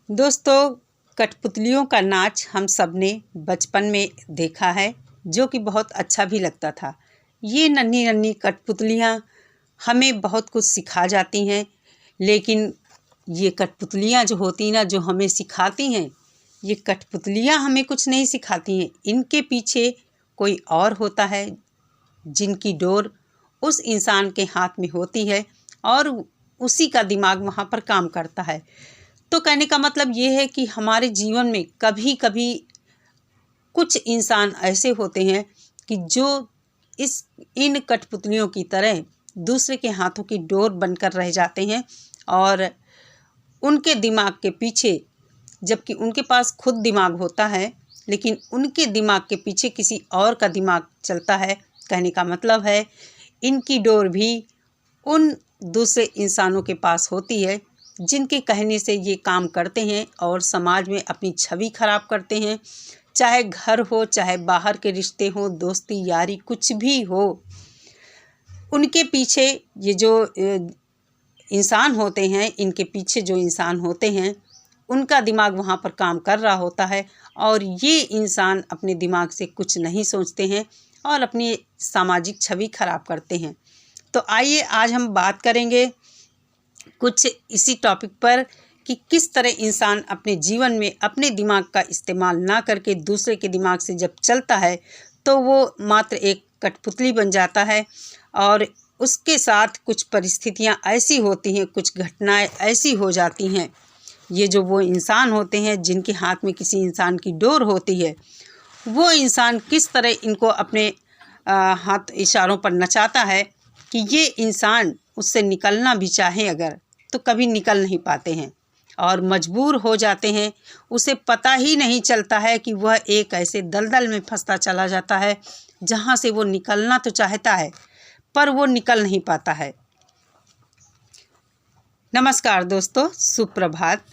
दोस्तों, कठपुतलियों का नाच हम सब ने बचपन में देखा है, जो कि बहुत अच्छा भी लगता था। ये नन्ही नन्ही कठपुतलियाँ हमें बहुत कुछ सिखा जाती हैं, लेकिन ये कठपुतलियाँ जो होती ना, जो हमें सिखाती हैं, ये कठपुतलियाँ हमें कुछ नहीं सिखाती हैं। इनके पीछे कोई और होता है, जिनकी डोर उस इंसान के हाथ में होती है और उसी का दिमाग वहाँ पर काम करता है। तो कहने का मतलब ये है कि हमारे जीवन में कभी कभी कुछ इंसान ऐसे होते हैं कि जो इन कठपुतलियों की तरह दूसरे के हाथों की डोर बनकर रह जाते हैं और उनके दिमाग के पीछे, जबकि उनके पास खुद दिमाग होता है, लेकिन उनके दिमाग के पीछे किसी और का दिमाग चलता है। कहने का मतलब है इनकी डोर भी उन दूसरे इंसानों के पास होती है, जिनके कहने से ये काम करते हैं और समाज में अपनी छवि खराब करते हैं। चाहे घर हो, चाहे बाहर के रिश्ते हो, दोस्ती यारी कुछ भी हो, उनके पीछे ये जो इंसान होते हैं, इनके पीछे जो इंसान होते हैं, उनका दिमाग वहाँ पर काम कर रहा होता है और ये इंसान अपने दिमाग से कुछ नहीं सोचते हैं और अपनी सामाजिक छवि खराब करते हैं। तो आइए आज हम बात करेंगे कुछ इसी टॉपिक पर कि किस तरह इंसान अपने जीवन में अपने दिमाग का इस्तेमाल ना करके दूसरे के दिमाग से जब चलता है तो वो मात्र एक कठपुतली बन जाता है और उसके साथ कुछ परिस्थितियां ऐसी होती हैं, कुछ घटनाएं ऐसी हो जाती हैं। ये जो वो इंसान होते हैं जिनके हाथ में किसी इंसान की डोर होती है, वो इंसान किस तरह इनको अपने हाथ इशारों पर नचाता है कि ये इंसान उससे निकलना भी चाहे अगर तो कभी निकल नहीं पाते हैं और मजबूर हो जाते हैं। उसे पता ही नहीं चलता है कि वह एक ऐसे दलदल में फंसता चला जाता है जहाँ से वो निकलना तो चाहता है पर वो निकल नहीं पाता है। नमस्कार दोस्तों, सुप्रभात।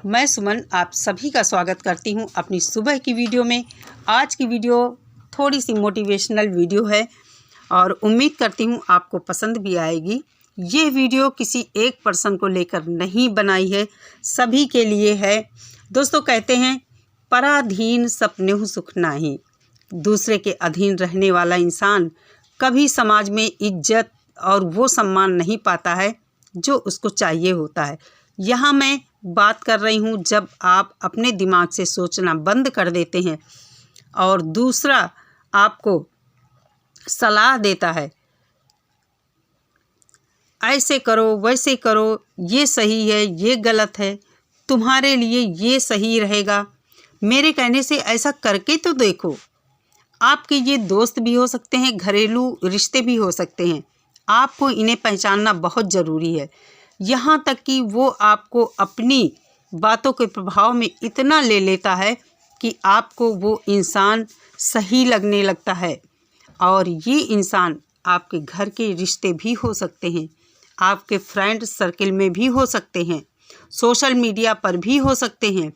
मैं सुमन आप सभी का स्वागत करती हूँ अपनी सुबह की वीडियो में। आज की वीडियो थोड़ी सी मोटिवेशनल वीडियो है और उम्मीद करती हूँ आपको पसंद भी आएगी। ये वीडियो किसी एक पर्सन को लेकर नहीं बनाई है, सभी के लिए है। दोस्तों, कहते हैं पराधीन सपनेहु सुख नाही। दूसरे के अधीन रहने वाला इंसान कभी समाज में इज्जत और वो सम्मान नहीं पाता है जो उसको चाहिए होता है। यहाँ मैं बात कर रही हूँ जब आप अपने दिमाग से सोचना बंद कर देते हैं और दूसरा आपको सलाह देता है, ऐसे करो, वैसे करो, ये सही है, ये गलत है, तुम्हारे लिए ये सही रहेगा, मेरे कहने से ऐसा करके तो देखो। आपके ये दोस्त भी हो सकते हैं, घरेलू रिश्ते भी हो सकते हैं। आपको इन्हें पहचानना बहुत ज़रूरी है। यहाँ तक कि वो आपको अपनी बातों के प्रभाव में इतना ले लेता है कि आपको वो इंसान सही लगने लगता है और ये इंसान आपके घर के रिश्ते भी हो सकते हैं, आपके फ्रेंड सर्किल में भी हो सकते हैं, सोशल मीडिया पर भी हो सकते हैं।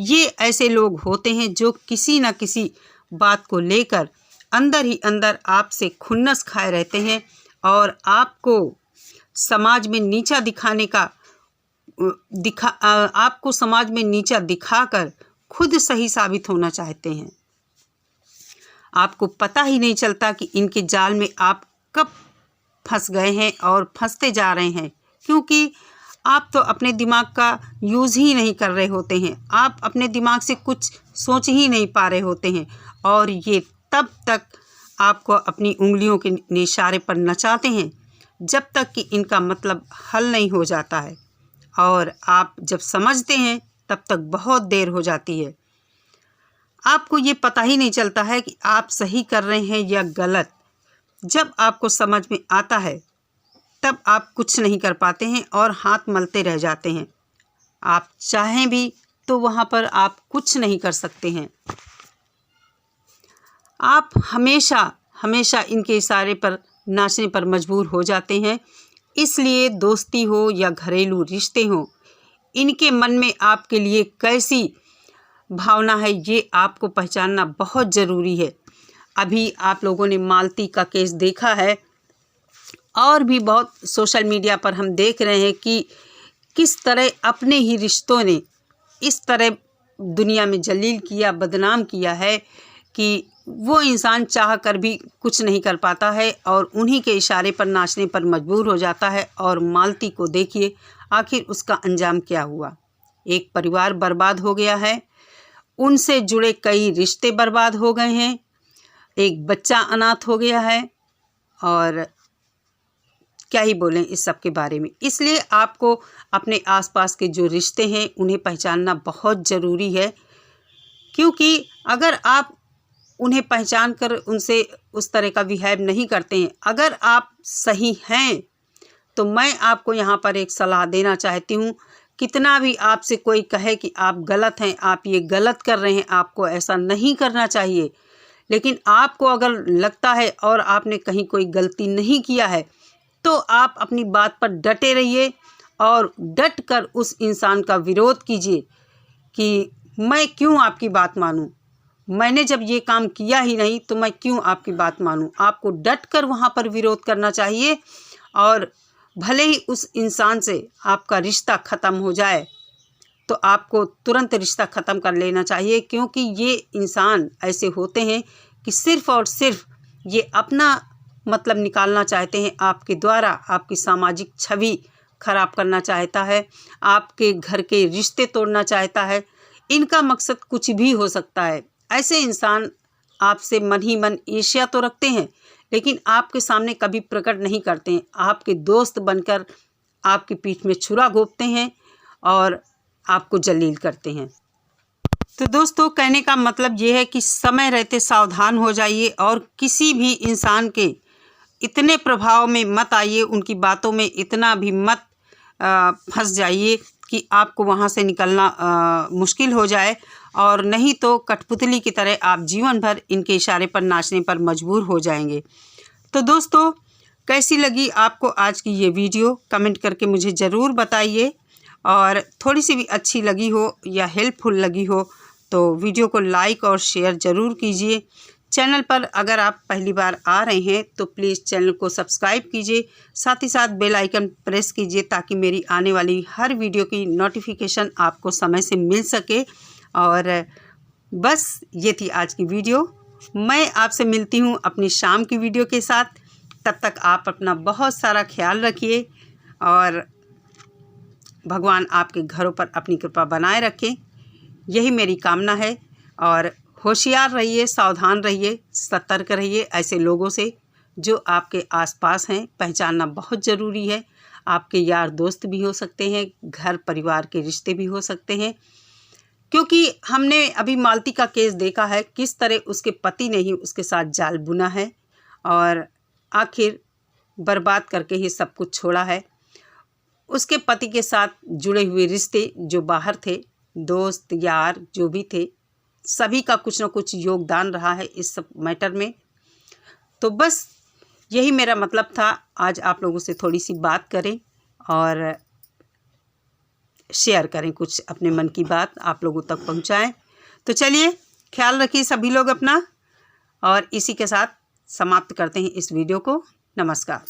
ये ऐसे लोग होते हैं जो किसी न किसी बात को लेकर अंदर ही अंदर आपसे खुन्नस खाए रहते हैं और आपको समाज में नीचा दिखाने का आपको समाज में नीचा दिखाकर खुद सही साबित होना चाहते हैं। आपको पता ही नहीं चलता कि इनके जाल में आप कब फंस गए हैं और फंसते जा रहे हैं, क्योंकि आप तो अपने दिमाग का यूज़ ही नहीं कर रहे होते हैं। आप अपने दिमाग से कुछ सोच ही नहीं पा रहे होते हैं और ये तब तक आपको अपनी उंगलियों के इशारे पर नचाते हैं जब तक कि इनका मतलब हल नहीं हो जाता है और आप जब समझते हैं तब तक बहुत देर हो जाती है। आपको ये पता ही नहीं चलता है कि आप सही कर रहे हैं या गलत। जब आपको समझ में आता है तब आप कुछ नहीं कर पाते हैं और हाथ मलते रह जाते हैं। आप चाहें भी तो वहाँ पर आप कुछ नहीं कर सकते हैं। आप हमेशा हमेशा इनके इशारे पर नाचने पर मजबूर हो जाते हैं। इसलिए दोस्ती हो या घरेलू रिश्ते हो, इनके मन में आपके लिए कैसी भावना है ये आपको पहचानना बहुत ज़रूरी है। अभी आप लोगों ने मालती का केस देखा है और भी बहुत सोशल मीडिया पर हम देख रहे हैं कि किस तरह अपने ही रिश्तों ने इस तरह दुनिया में जलील किया, बदनाम किया है कि वो इंसान चाह कर भी कुछ नहीं कर पाता है और उन्हीं के इशारे पर नाचने पर मजबूर हो जाता है। और मालती को देखिए आखिर उसका अंजाम क्या हुआ। एक परिवार बर्बाद हो गया है, उनसे जुड़े कई रिश्ते बर्बाद हो गए हैं, एक बच्चा अनाथ हो गया है और क्या ही बोलें इस सब के बारे में। इसलिए आपको अपने आसपास के जो रिश्ते हैं उन्हें पहचानना बहुत ज़रूरी है, क्योंकि अगर आप उन्हें पहचान कर उनसे उस तरह का बिहेव नहीं करते हैं, अगर आप सही हैं तो मैं आपको यहाँ पर एक सलाह देना चाहती हूँ। कितना भी आपसे कोई कहे कि आप गलत हैं, आप ये गलत कर रहे हैं, आपको ऐसा नहीं करना चाहिए, लेकिन आपको अगर लगता है और आपने कहीं कोई गलती नहीं किया है तो आप अपनी बात पर डटे रहिए और डट कर उस इंसान का विरोध कीजिए कि मैं क्यों आपकी बात मानूं, मैंने जब ये काम किया ही नहीं तो मैं क्यों आपकी बात मानूं। आपको डट कर वहाँ पर विरोध करना चाहिए और भले ही उस इंसान से आपका रिश्ता ख़त्म हो जाए तो आपको तुरंत रिश्ता ख़त्म कर लेना चाहिए, क्योंकि ये इंसान ऐसे होते हैं कि सिर्फ़ और सिर्फ ये अपना मतलब निकालना चाहते हैं आपके द्वारा, आपकी सामाजिक छवि खराब करना चाहता है, आपके घर के रिश्ते तोड़ना चाहता है। इनका मकसद कुछ भी हो सकता है। ऐसे इंसान आपसे मन ही मन ईर्ष्या तो रखते हैं, लेकिन आपके सामने कभी प्रकट नहीं करते हैं। आपके दोस्त बनकर आपकी पीठ में छुरा घोंपते हैं और आपको जलील करते हैं। तो दोस्तों, कहने का मतलब ये है कि समय रहते सावधान हो जाइए और किसी भी इंसान के इतने प्रभाव में मत आइए, उनकी बातों में इतना भी मत फंस जाइए कि आपको वहाँ से निकलना मुश्किल हो जाए, और नहीं तो कठपुतली की तरह आप जीवन भर इनके इशारे पर नाचने पर मजबूर हो जाएंगे। तो दोस्तों, कैसी लगी आपको आज की ये वीडियो कमेंट करके मुझे ज़रूर बताइए, और थोड़ी सी भी अच्छी लगी हो या हेल्पफुल लगी हो तो वीडियो को लाइक और शेयर ज़रूर कीजिए। चैनल पर अगर आप पहली बार आ रहे हैं तो प्लीज़ चैनल को सब्सक्राइब कीजिए, साथ ही साथ बेल आइकन प्रेस कीजिए ताकि मेरी आने वाली हर वीडियो की नोटिफिकेशन आपको समय से मिल सके। और बस ये थी आज की वीडियो। मैं आपसे मिलती हूँ अपनी शाम की वीडियो के साथ। तब तक आप अपना बहुत सारा ख्याल रखिए और भगवान आपके घरों पर अपनी कृपा बनाए रखें, यही मेरी कामना है। और होशियार रहिए, सावधान रहिए, सतर्क रहिए ऐसे लोगों से जो आपके आसपास हैं। पहचानना बहुत ज़रूरी है। आपके यार दोस्त भी हो सकते हैं, घर परिवार के रिश्ते भी हो सकते हैं, क्योंकि हमने अभी मालती का केस देखा है, किस तरह उसके पति ने ही उसके साथ जाल बुना है और आखिर बर्बाद करके ही सब कुछ छोड़ा है। उसके पति के साथ जुड़े हुए रिश्ते जो बाहर थे, दोस्त यार जो भी थे, सभी का कुछ न कुछ योगदान रहा है इस सब मैटर में। तो बस यही मेरा मतलब था, आज आप लोगों से थोड़ी सी बात करें और शेयर करें, कुछ अपने मन की बात आप लोगों तक पहुंचाएं। तो चलिए, ख्याल रखिए सभी लोग अपना, और इसी के साथ समाप्त करते हैं इस वीडियो को। नमस्कार।